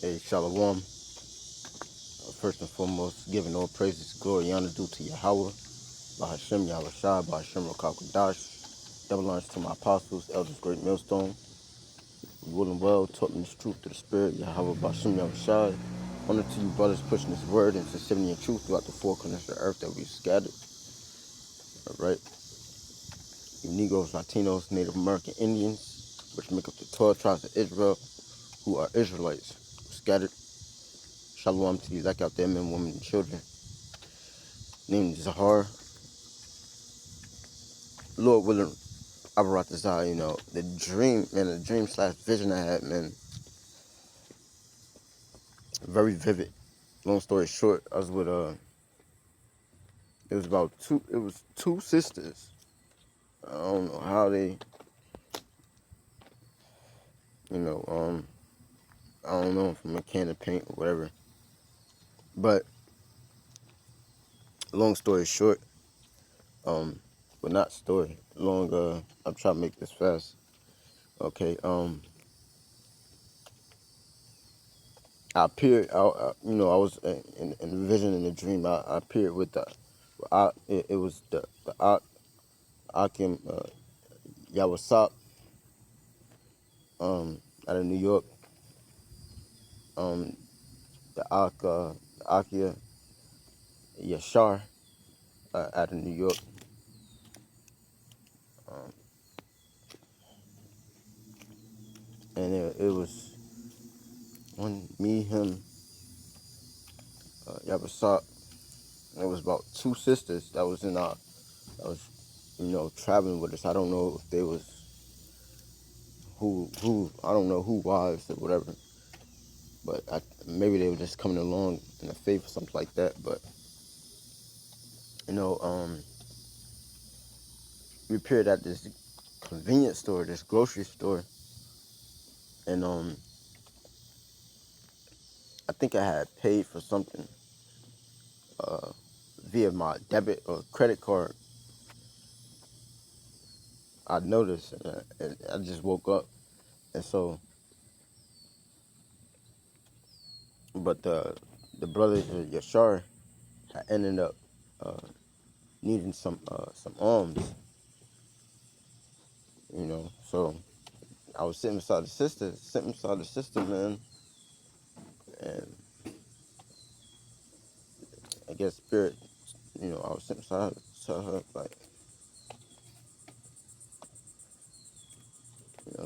Hey, Shalom. First and foremost, giving all praises, glory, honor due to Yahweh, Bahashem, Yahweh Shai, Bahashem, Rakakadash. Double honors to my apostles, elders, great millstone. We will and well, taught me this truth through the Spirit, Yahweh, Bahashem, Yahweh Shai. Honor to you, brothers, pushing this word and sincerity and truth throughout the four corners of the earth that we scattered. All right. You Negroes, Latinos, Native American Indians, which make up the 12 tribes of Israel, who are Israelites, scattered. Shalom to you, like out there, men, women, and children. Named Zahar. Lord willing, Abaratazar, the dream, man, the dream slash vision I had, man, very vivid. Long story short, I was with, it was two sisters. I don't know how they, you know, um, I don't know, from a can of paint or whatever. But, long story short, but not story, I'm trying to make this fast. Okay, I appeared, I was in the vision in the dream, I appeared with it was the Akim, Yawasop, out of New York, the Akia Yashar, out of New York, and it was one me, him, Yawasop. It was about two sisters that was traveling with us. I don't know if they was who I don't know who wives or whatever, but maybe they were just coming along in the faith or something like that. But you know, um, we appeared at this convenience store, this grocery store, and I think I had paid for something via my debit or credit card. I noticed, and I just woke up, and so, but the brother Yashar had ended up needing some alms, So I was sitting beside the sister, man, and I guess spirit, I was sitting beside her, like,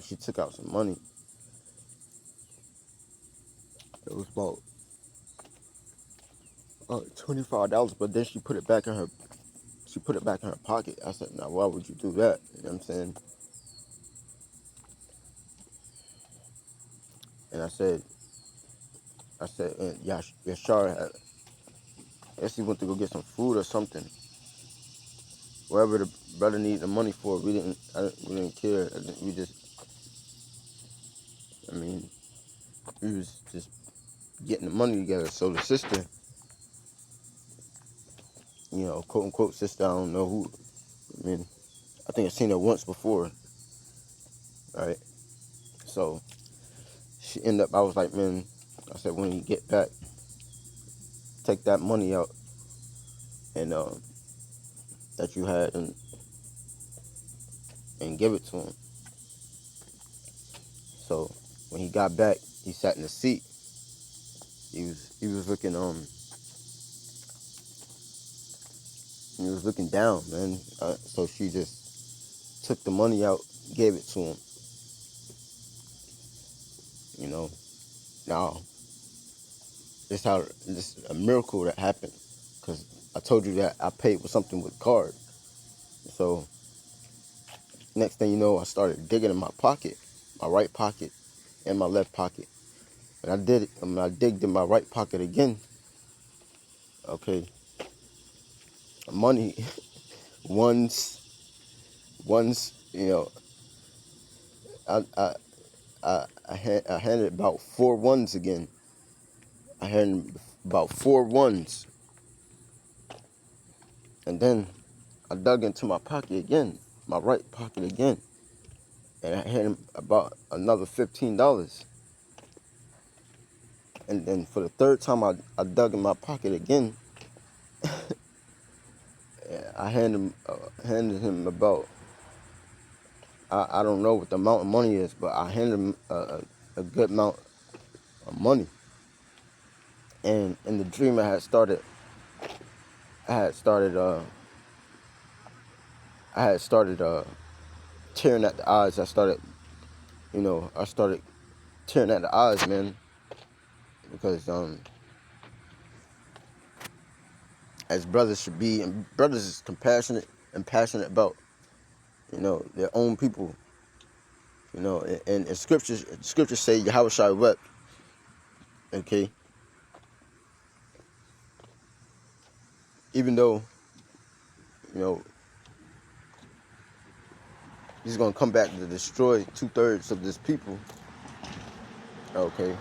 she took out some money. It was about $25, but then she put it back in her. She put it back in her pocket. I said, "Now, why would you do that?" You know what I'm saying? And and Yashar had, I guess he went to go get some food or something. Wherever the brother needed the money for, we didn't care. We just, I mean, we was just getting the money together. So the sister, quote unquote sister, I don't know who. I mean, I think I seen her once before, right? So she ended up. I was like, man, I said, when you get back, take that money out and that you had and give it to him. So when he got back, he sat in the seat. He was looking down, man. So she just took the money out, gave it to him. Now this is a miracle that happened, because I told you that I paid for something with card. So next thing you know, I started digging in my pocket, my right pocket and my left pocket. And I digged in my right pocket again. Okay, money once I I I handed about four ones again. I had about four ones, and then I dug into my pocket again, my right pocket again, and I had about another $15. And then for the third time, I dug in my pocket again. I handed him about, I don't know what the amount of money is, but I handed him a good amount of money. And in the dream, I had started tearing at the odds. I started tearing at the odds, man, because as brothers should be, and brothers is compassionate and passionate about, their own people. And scriptures say Yahweh Shai wept. Okay, even though he's gonna come back to destroy 2/3 of this people. Okay,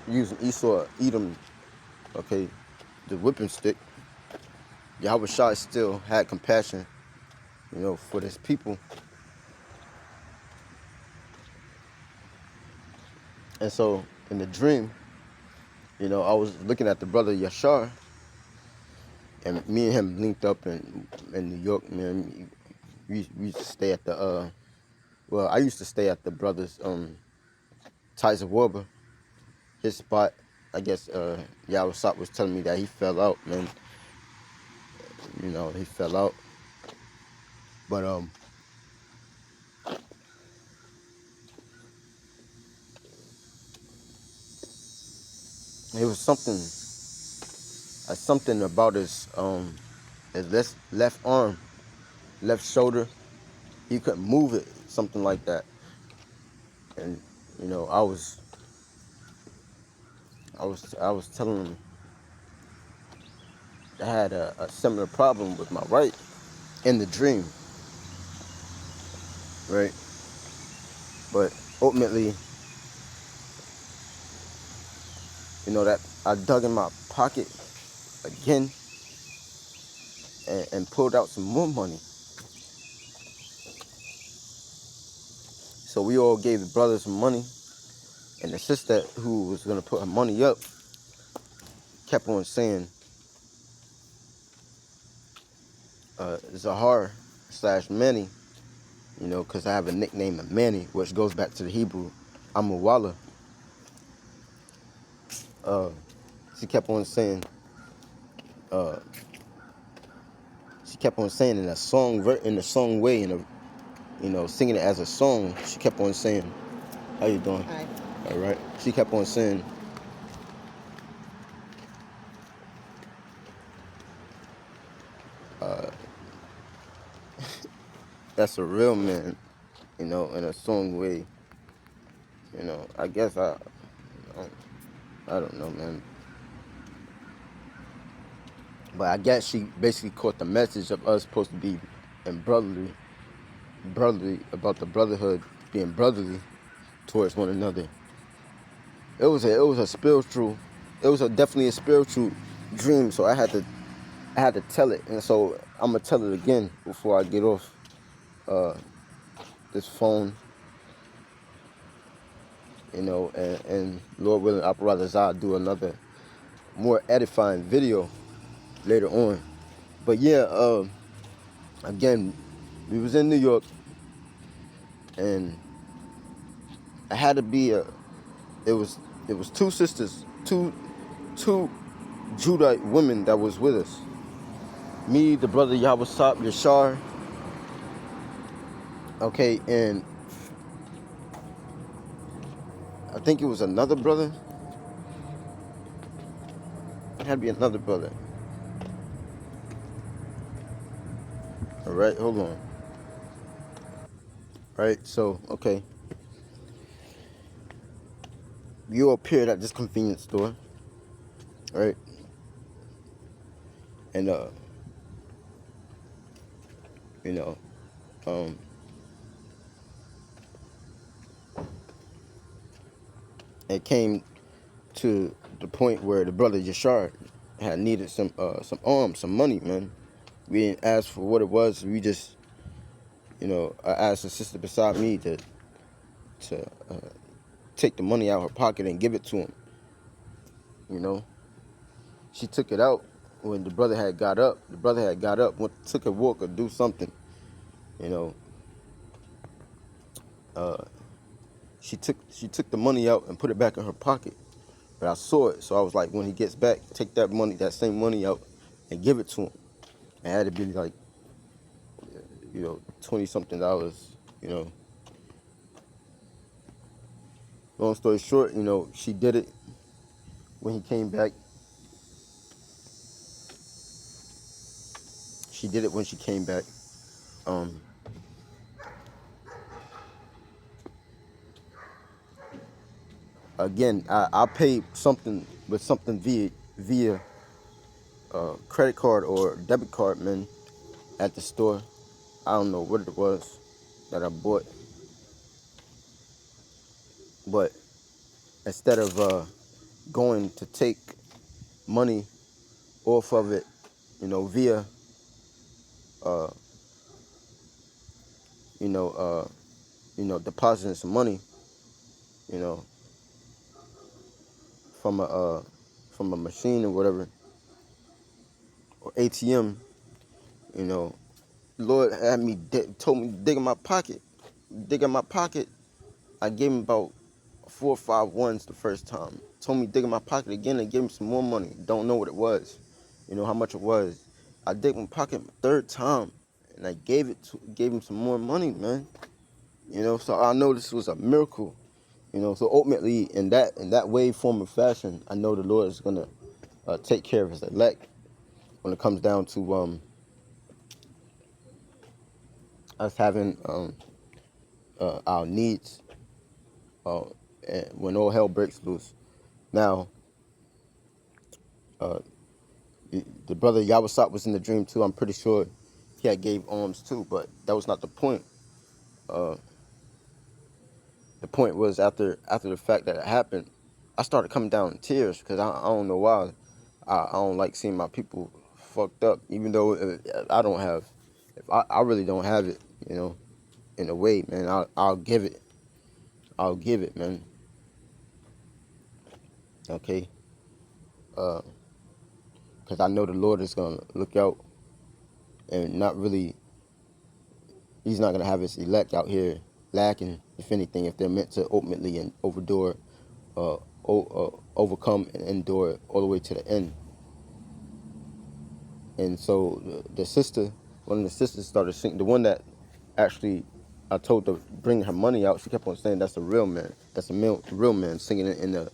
using Esau, Edom. Okay, the whipping stick. Yahweh Shai still had compassion, for this people. And so in the dream, I was looking at the brother Yashar, and me and him linked up in New York, man. We used to stay at the I used to stay at the brother's Tyson Warber, his spot. I guess Yahweh Sop was telling me that he fell out, man. He fell out. But it was something about his left arm, left shoulder. He couldn't move it, something like that. And I was telling him I had a similar problem with my right in the dream, right? But ultimately, that I dug in my pocket again and pulled out some more money. So we all gave the brother some money, and the sister who was gonna put her money up kept on saying, Zahar/Manny, because I have a nickname of Manny, which goes back to the Hebrew Amawala. She kept on saying in a song way, singing it as a song. She kept on saying, "How you doing?" Hi. All right. She kept on saying, "That's a real man," in a song way. I guess I don't know, man. But I guess she basically caught the message of us supposed to be in brotherly about the brotherhood, being brotherly towards one another. It was definitely a spiritual dream. So I had to tell it, and so I'm gonna tell it again before I get off this phone. And Lord willing, I'll rather do another more edifying video later on. But yeah, again, we was in New York, and I had to be it was two sisters, two Judite women that was with us. Me, the brother Yahweh Sop, Yashar, okay, and I think it was another brother. It had to be another brother. All right, hold on. All right, so, okay. You appeared at this convenience store, right? And, it came to the point where the brother Yashar had needed some arms, some money, man. We didn't ask for what it was. We just, I asked the sister beside me to take the money out of her pocket and give it to him. you know. She took it out when the brother had got up. The brother had got up, took a walk or do something, you know. She took the money out and put it back in her pocket. But I saw it, so I was like, when he gets back, take that money, that same money out, and give it to him. It had to be like, 20-something dollars, you know. Long story short, she did it when he came back. She did it when she came back. Um, Again, I paid something with something via credit card or debit card, man, at the store. I don't know what it was that I bought, but instead of going to take money off of it, via uh, you know, depositing some money, you know, from a machine or whatever, or ATM, you know, Lord had me told me to dig in my pocket, I gave him about 4 or 5 ones the first time. Told me to dig in my pocket again and gave him some more money. Don't know what it was, how much it was. I dig in my pocket the third time, and I gave him some more money, man. So I know this was a miracle. So ultimately, in that way, form, or fashion, I know the Lord is gonna take care of His elect when it comes down to us having our needs when all hell breaks loose. Now, the brother Yawasat was in the dream too. I'm pretty sure he had gave alms too, but that was not the point. The point was after the fact that it happened, I started coming down in tears because I don't know why. I don't like seeing my people fucked up, even though I don't have, if I really don't have it, in a way, man. I'll give it. I'll give it, man. Okay, because I know the Lord is gonna look out and not really. He's not gonna have His elect out here lacking, if anything, if they're meant to ultimately and overcome and endure all the way to the end. And so the sister, one of the sisters started singing. The one that actually I told to bring her money out, she kept on saying that's a real man. That's a real man singing it in a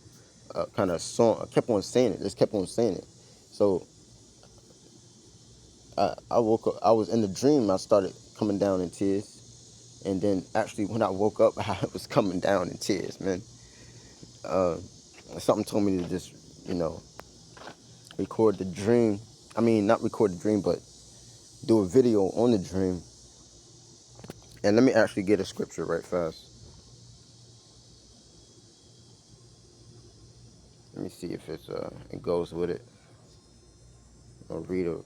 kind of song. I kept on saying it. Just kept on saying it. So I woke up. I was in the dream. I started coming down in tears. And then actually when I woke up, I was coming down in tears, man. Something told me to just, record the dream. I mean, not record the dream, but do a video on the dream. And let me actually get a scripture right fast. Let me see if it goes with it. I'll read it.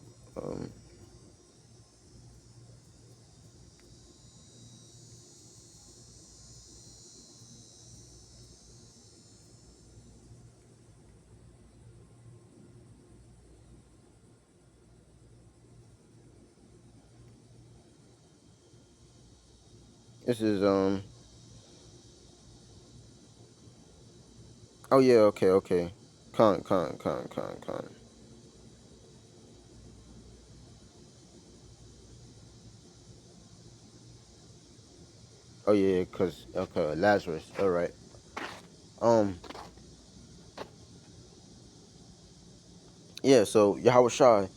This is Oh yeah, okay. Con. Oh yeah, cause okay, Lazarus. All right. Um. Yeah. So Yahweh Shai,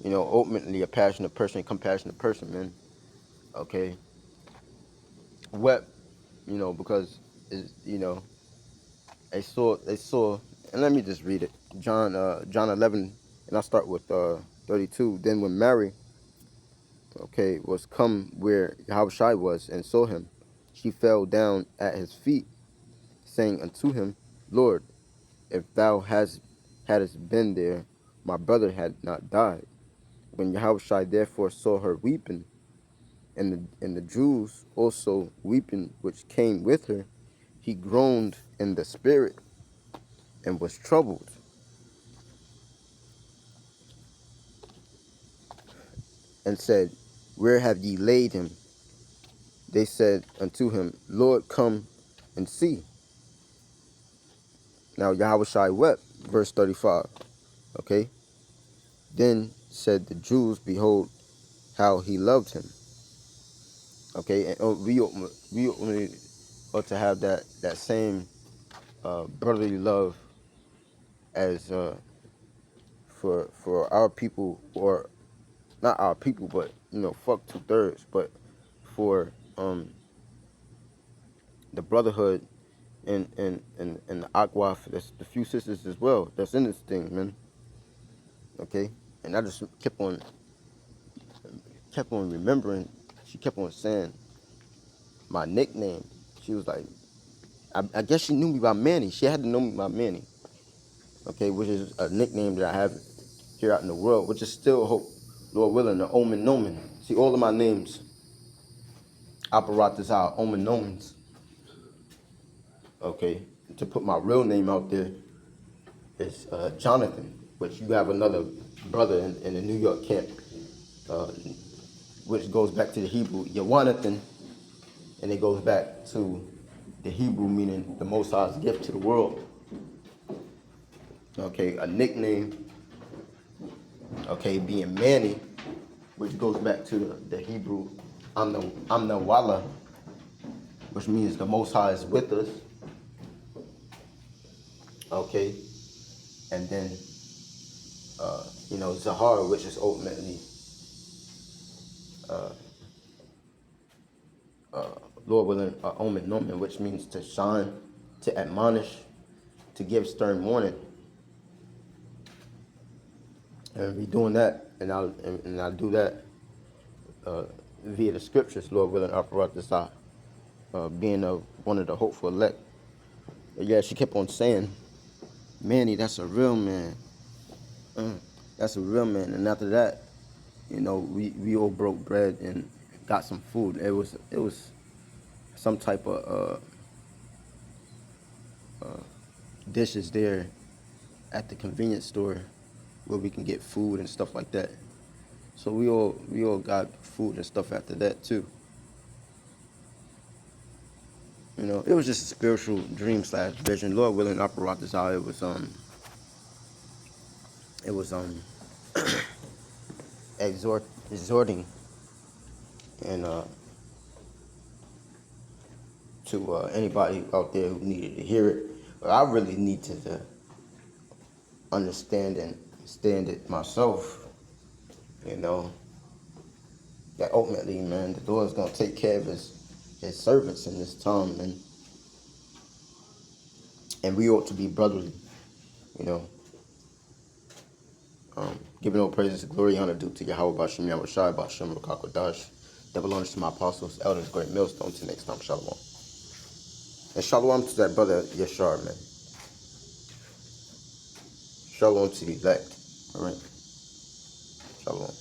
ultimately a passionate person, compassionate person, man. Okay. Wept, because they saw, and let me just read it. John 11, and I'll start with 32. Then when Mary, okay, was come where Yahushua was and saw him, she fell down at his feet, saying unto him, Lord, if thou hadst been there, my brother had not died. When Yahushua therefore saw her weeping, and the Jews also weeping which came with her, he groaned in the spirit and was troubled. and said, Where have ye laid him? They said unto him, Lord, come and see. Now Yahushua wept, verse 35. Okay. Then said the Jews, Behold, how he loved him. Okay, and we ought to have that same brotherly love as for our people, or not our people, but fuck 2/3, but for the brotherhood and the Aqua, that's the few sisters as well that's in this thing, man. Okay, and I just kept on remembering. She kept on saying my nickname. She was like, I guess she knew me by Manny. She had to know me by Manny. Okay, which is a nickname that I have here out in the world, which is still, hope, Lord willing, the Omen Nomen. See, all of my names, Apparatus are Omen Nomens. Okay, to put my real name out there is Jonathan, which you have another brother in the New York camp, which goes back to the Hebrew, Yawanathan, and it goes back to the Hebrew meaning the Most High's gift to the world. Okay, a nickname, okay, being Manny, which goes back to the Hebrew Amna Walla, which means the Most High is with us. Okay, and then Zahar, which is ultimately Lord willing, Omen Nomen, which means to shine, to admonish, to give stern warning. And we doing that, and I'll do that via the scriptures, Lord willing, Aparat being one of the hopeful elect. But yeah, she kept on saying, Manny, that's a real man. That's a real man. And after that, we all broke bread and got some food. It was some type of dishes there at the convenience store where we can get food and stuff like that. So we all got food and stuff after that too. It was just a spiritual dream / vision. Lord willing, I brought this out. It was exhorting and to anybody out there who needed to hear it. But I really need to understand and stand it myself. That ultimately, man, the Lord's gonna take care of his servants in this time, man. And we ought to be brotherly, giving all praises, glory, honor due to Yahweh Bashem Yahushai Bashem Rakakodash. Double honors to my apostles, elders, great millstone. Till next time, shalom. And shalom to that brother Yashar, man. Shalom to the elect. All right. Shalom.